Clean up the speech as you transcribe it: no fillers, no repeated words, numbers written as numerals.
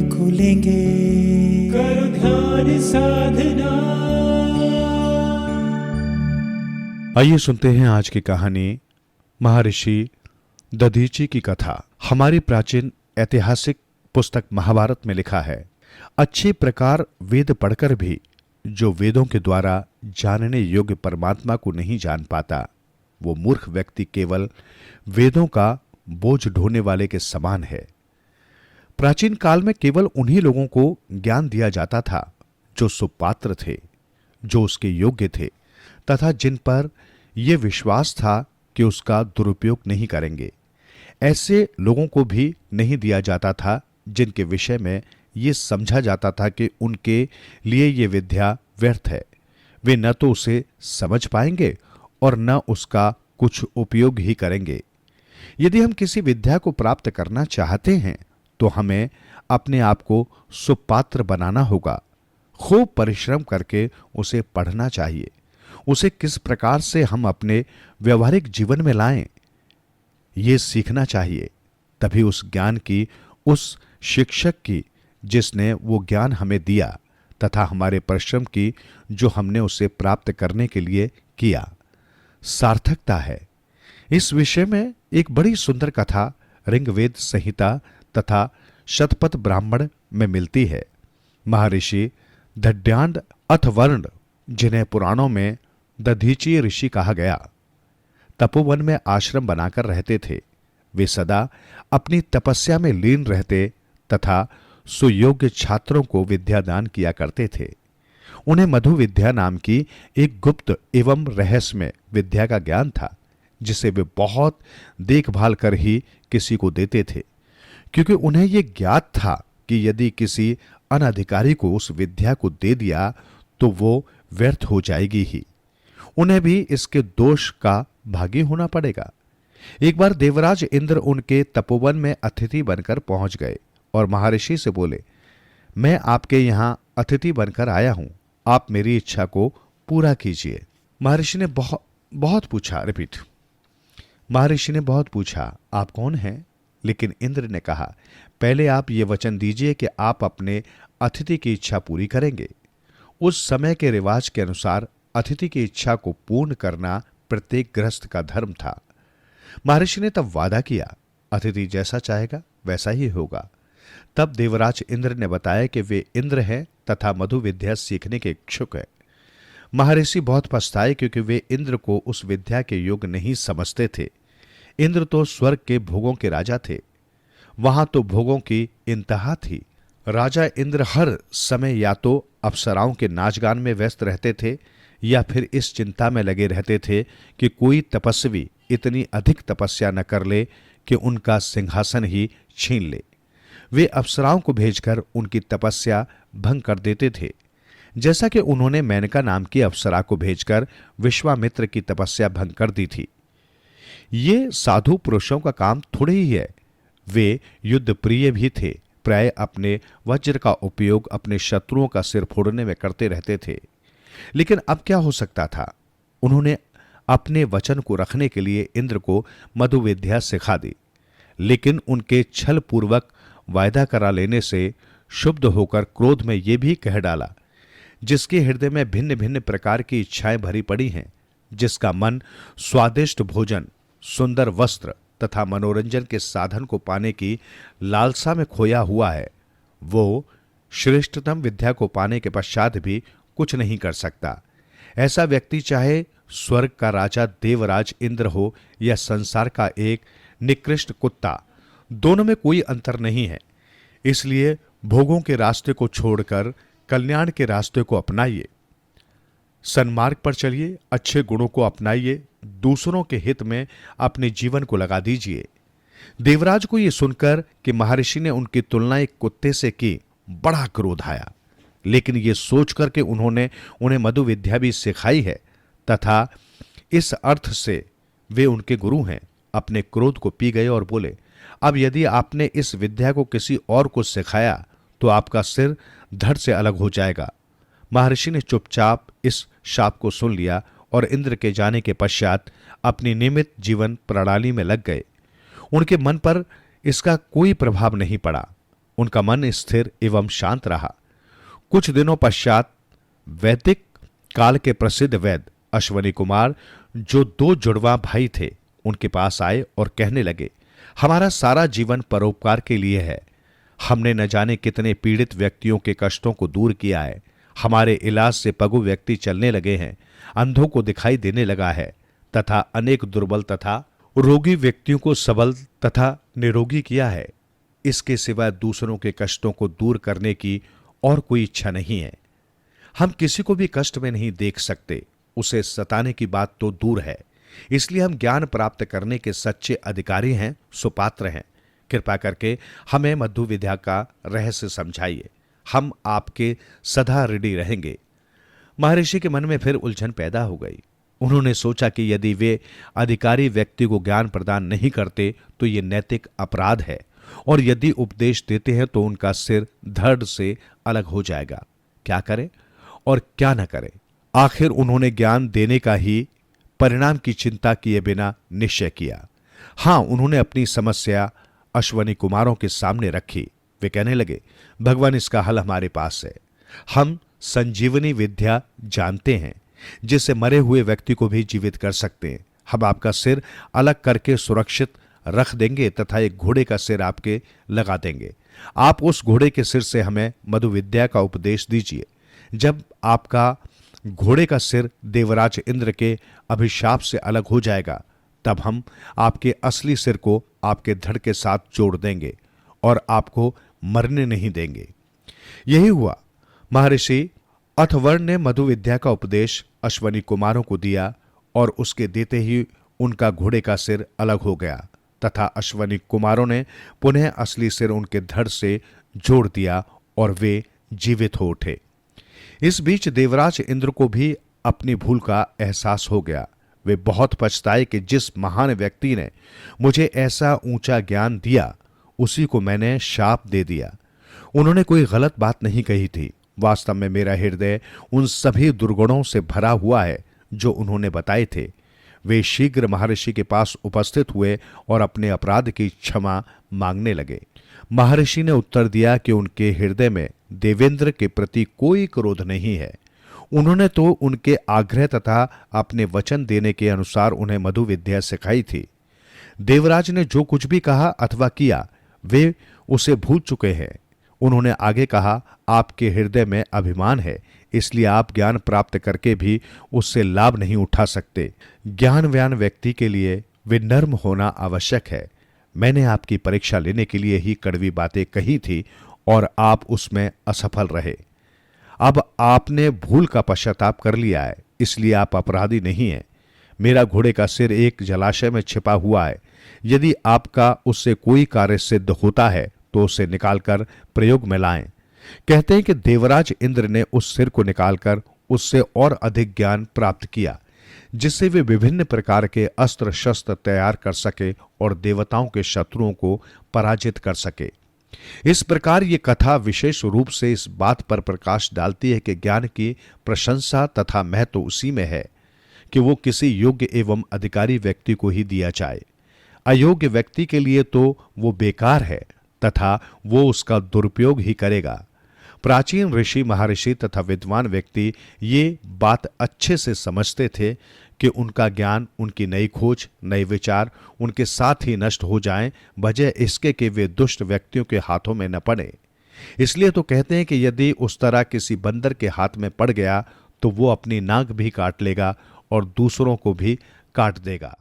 नेत्र खुलेंगे। करो ध्यान साधना। आइए सुनते हैं आज की कहानी महर्षि दधीची की कथा। हमारी प्राचीन ऐतिहासिक पुस्तक महाभारत में लिखा है, अच्छे प्रकार वेद पढ़कर भी जो वेदों के द्वारा जानने योग्य परमात्मा को नहीं जान पाता, वो मूर्ख व्यक्ति केवल वेदों का बोझ ढोने वाले के समान है। प्राचीन काल में केवल उन्हीं लोगों को ज्ञान दिया जाता था जो सुपात्र थे, जो उसके योग्य थे तथा जिन पर यह विश्वास था कि उसका दुरुपयोग नहीं करेंगे। ऐसे लोगों को भी नहीं दिया जाता था जिनके विषय में यह समझा जाता था कि उनके लिए यह विद्या व्यर्थ है। वे न तो उसे समझ पाएंगे और न उसका कुछ उपयोग ही करेंगे। यदि हम किसी विद्या को प्राप्त करना चाहते हैं तो हमें अपने आप को सुपात्र बनाना होगा। खूब परिश्रम करके उसे पढ़ना चाहिए। उसे किस प्रकार से हम अपने व्यवहारिक जीवन में लाएं, ये सीखना चाहिए। तभी उस ज्ञान की, उस शिक्षक की जिसने वो ज्ञान हमें दिया तथा हमारे परिश्रम की जो हमने उसे प्राप्त करने के लिए किया, सार्थकता है। इस विषय में एक बड़ी सुंदर कथा ऋग्वेद संहिता तथा शतपथ ब्राह्मण में मिलती है। महर्षि दड्यान्ड अथवर्ण, जिन्हें पुराणों में दधीची ऋषि कहा गया, तपोवन में आश्रम बनाकर रहते थे। वे सदा अपनी तपस्या में लीन रहते तथा सुयोग्य छात्रों को विद्यादान किया करते थे। उन्हें मधु विद्या नाम की एक गुप्त एवं रहस्यमय विद्या का ज्ञान था, जिसे वे बहुत देखभाल कर ही किसी को देते थे, क्योंकि उन्हें यह ज्ञात था कि यदि किसी अनधिकारी को उस विद्या को दे दिया तो वो व्यर्थ हो जाएगी ही। उन्हें भी इसके दोष का भागी होना पड़ेगा। एक बार देवराज इंद्र उनके तपोवन में अतिथि बनकर पहुंच गए और महर्षि से बोले, मैं आपके यहां अतिथि बनकर आया हूं, आप मेरी इच्छा को पूरा कीजिए। महर्षि ने बहुत पूछा, आप कौन हैं? लेकिन इंद्र ने कहा, पहले आप ये वचन दीजिए कि आप अपने अतिथि की इच्छा पूरी करेंगे। उस समय के रिवाज के अनुसार अतिथि की इच्छा को पूर्ण करना प्रत्येक गृहस्थ का धर्म था। महर्षि ने तब वादा किया, अतिथि जैसा चाहेगा वैसा ही होगा। तब देवराज इंद्र ने बताया कि वे इंद्र हैं तथा मधु विद्या सीखने के इच्छुक है। महर्षि बहुत पछताए, क्योंकि वे इंद्र को उस विद्या के योग्य नहीं समझते थे। इंद्र तो स्वर्ग के भोगों के राजा थे, वहां तो भोगों की इंतहा थी। राजा इंद्र हर समय या तो अप्सराओं के नाचगान में व्यस्त रहते थे या फिर इस चिंता में लगे रहते थे कि कोई तपस्वी इतनी अधिक तपस्या न कर ले कि उनका सिंहासन ही छीन ले। वे अप्सराओं को भेजकर उनकी तपस्या भंग कर देते थे, जैसा कि उन्होंने मेनका नाम की अप्सरा को भेजकर विश्वामित्र की तपस्या भंग कर दी थी। ये साधु पुरुषों का काम थोड़े ही है। वे युद्ध प्रिय भी थे, प्राय अपने वज्र का उपयोग अपने शत्रुओं का सिर फोड़ने में करते रहते थे। लेकिन अब क्या हो सकता था? उन्होंने अपने वचन को रखने के लिए इंद्र को मधु विद्या सिखा दी, लेकिन उनके छल पूर्वक वायदा करा लेने से शुद्ध होकर क्रोध में यह भी कह डाला, जिसके हृदय में भिन्न भिन्न प्रकार की इच्छाएं भरी पड़ी हैं, जिसका मन स्वादिष्ट भोजन, सुंदर वस्त्र तथा मनोरंजन के साधन को पाने की लालसा में खोया हुआ है, वो श्रेष्ठतम विद्या को पाने के पश्चात भी कुछ नहीं कर सकता। ऐसा व्यक्ति चाहे स्वर्ग का राजा देवराज इंद्र हो या संसार का एक निकृष्ट कुत्ता, दोनों में कोई अंतर नहीं है। इसलिए भोगों के रास्ते को छोड़कर कल्याण के रास्ते को अपनाइए, सन्मार्ग पर चलिए, अच्छे गुणों को अपनाइए, दूसरों के हित में अपने जीवन को लगा दीजिए। देवराज को यह सुनकर कि महर्षि ने उनकी तुलना एक कुत्ते से की, बड़ा क्रोध आया, लेकिन यह सोचकर कि उन्होंने उन्हें मधु विद्या भी सिखाई है तथा इस अर्थ से वे उनके गुरु हैं, अपने क्रोध को पी गए और बोले, अब यदि आपने इस विद्या को किसी और को सिखाया तो आपका सिर धड़ से अलग हो जाएगा। महर्षि ने चुपचाप इस शाप को सुन लिया और इंद्र के जाने के पश्चात अपनी नियमित जीवन प्रणाली में लग गए। उनके मन पर इसका कोई प्रभाव नहीं पड़ा। उनका मन स्थिर एवं शांत रहा। कुछ दिनों पश्चात वैदिक काल के प्रसिद्ध वैद्य अश्वनी कुमार, जो 2 जुड़वा भाई थे, उनके पास आए और कहने लगे, हमारा सारा जीवन परोपकार के लिए है। हमने न जाने कितने पीड़ित व्यक्तियों के कष्टों को दूर किया है। हमारे इलाज से पगु व्यक्ति चलने लगे हैं, अंधों को दिखाई देने लगा है तथा अनेक दुर्बल तथा रोगी व्यक्तियों को सबल तथा निरोगी किया है। इसके सिवा दूसरों के कष्टों को दूर करने की और कोई इच्छा नहीं है। हम किसी को भी कष्ट में नहीं देख सकते, उसे सताने की बात तो दूर है। इसलिए हम ज्ञान प्राप्त करने के सच्चे अधिकारी हैं, सुपात्र हैं। कृपा करके हमें मधु विद्या का रहस्य समझाइए, हम आपके सदा ऋणी रहेंगे। महर्षि के मन में फिर उलझन पैदा हो गई। उन्होंने सोचा कि यदि वे अधिकारी व्यक्ति को ज्ञान प्रदान नहीं करते तो ये नैतिक अपराध है, और यदि उपदेश देते हैं तो उनका सिर धड़ से अलग हो जाएगा। क्या करें और क्या न करें? आखिर उन्होंने ज्ञान देने का ही परिणाम की चिंता किए बिना निश्चय किया। हां, उन्होंने अपनी समस्या अश्वनी कुमारों के सामने रखी। वे कहने लगे, भगवान, इसका हल हमारे पास है। हम संजीवनी विद्या जानते हैं, जिससे मरे हुए व्यक्ति को भी जीवित कर सकते हैं। हम आपका सिर अलग करके सुरक्षित रख देंगे तथा एक घोड़े का सिर आपके लगा देंगे। आप उस घोड़े के सिर से हमें मधु विद्या का उपदेश दीजिए। जब आपका घोड़े का सिर देवराज इंद्र के अभिशाप से अलग हो जाएगा, तब हम आपके असली सिर को आपके धड़ के साथ जोड़ देंगे और आपको मरने नहीं देंगे। यही हुआ। महर्षि अथर्वण ने मधु विद्या का उपदेश अश्वनी कुमारों को दिया और उसके देते ही उनका घोड़े का सिर अलग हो गया तथा अश्वनी कुमारों ने पुनः असली सिर उनके धड़ से जोड़ दिया और वे जीवित हो उठे। इस बीच देवराज इंद्र को भी अपनी भूल का एहसास हो गया। वे बहुत पछताए कि जिस महान व्यक्ति ने मुझे ऐसा ऊंचा ज्ञान दिया, उसी को मैंने शाप दे दिया। उन्होंने कोई गलत बात नहीं कही थी। वास्तव में मेरा हृदय उन सभी दुर्गुणों से भरा हुआ है जो उन्होंने बताए थे। वे शीघ्र महर्षि के पास उपस्थित हुए और अपने अपराध की क्षमा मांगने लगे। महर्षि ने उत्तर दिया कि उनके हृदय में देवेंद्र के प्रति कोई क्रोध नहीं है। उन्होंने तो उनके आग्रह तथा अपने वचन देने के अनुसार उन्हें मधु विद्या सिखाई थी। देवराज ने जो कुछ भी कहा अथवा किया, वे उसे भूल चुके हैं। उन्होंने आगे कहा, आपके हृदय में अभिमान है, इसलिए आप ज्ञान प्राप्त करके भी उससे लाभ नहीं उठा सकते। ज्ञानवान व्यक्ति के लिए विनम्र होना आवश्यक है। मैंने आपकी परीक्षा लेने के लिए ही कड़वी बातें कही थी और आप उसमें असफल रहे। अब आपने भूल का पश्चाताप कर लिया है, इसलिए आप अपराधी नहीं हैं। मेरा घोड़े का सिर एक जलाशय में छिपा हुआ है। यदि आपका उससे कोई कार्य सिद्ध होता है तो उसे निकालकर प्रयोग में लाएं। कहते हैं कि देवराज इंद्र ने उस सिर को निकालकर उससे और अधिक ज्ञान प्राप्त किया, जिससे वे विभिन्न प्रकार के अस्त्र शस्त्र तैयार कर सके और देवताओं के शत्रुओं को पराजित कर सके। इस प्रकार ये कथा विशेष रूप से इस बात पर प्रकाश डालती है कि ज्ञान की प्रशंसा तथा महत्व उसी में है कि वो किसी योग्य एवं अधिकारी व्यक्ति को ही दिया जाए। अयोग्य व्यक्ति के लिए तो वो बेकार है तथा वो उसका दुरुपयोग ही करेगा। प्राचीन ऋषि, महर्षि तथा विद्वान व्यक्ति ये बात अच्छे से समझते थे कि उनका ज्ञान, उनकी नई खोज, नए विचार उनके साथ ही नष्ट हो जाएं, बजाय इसके कि वे दुष्ट व्यक्तियों के हाथों में न पड़े। इसलिए तो कहते हैं कि यदि उस तरह किसी बंदर के हाथ में पड़ गया तो वो अपनी नाक भी काट लेगा और दूसरों को भी काट देगा।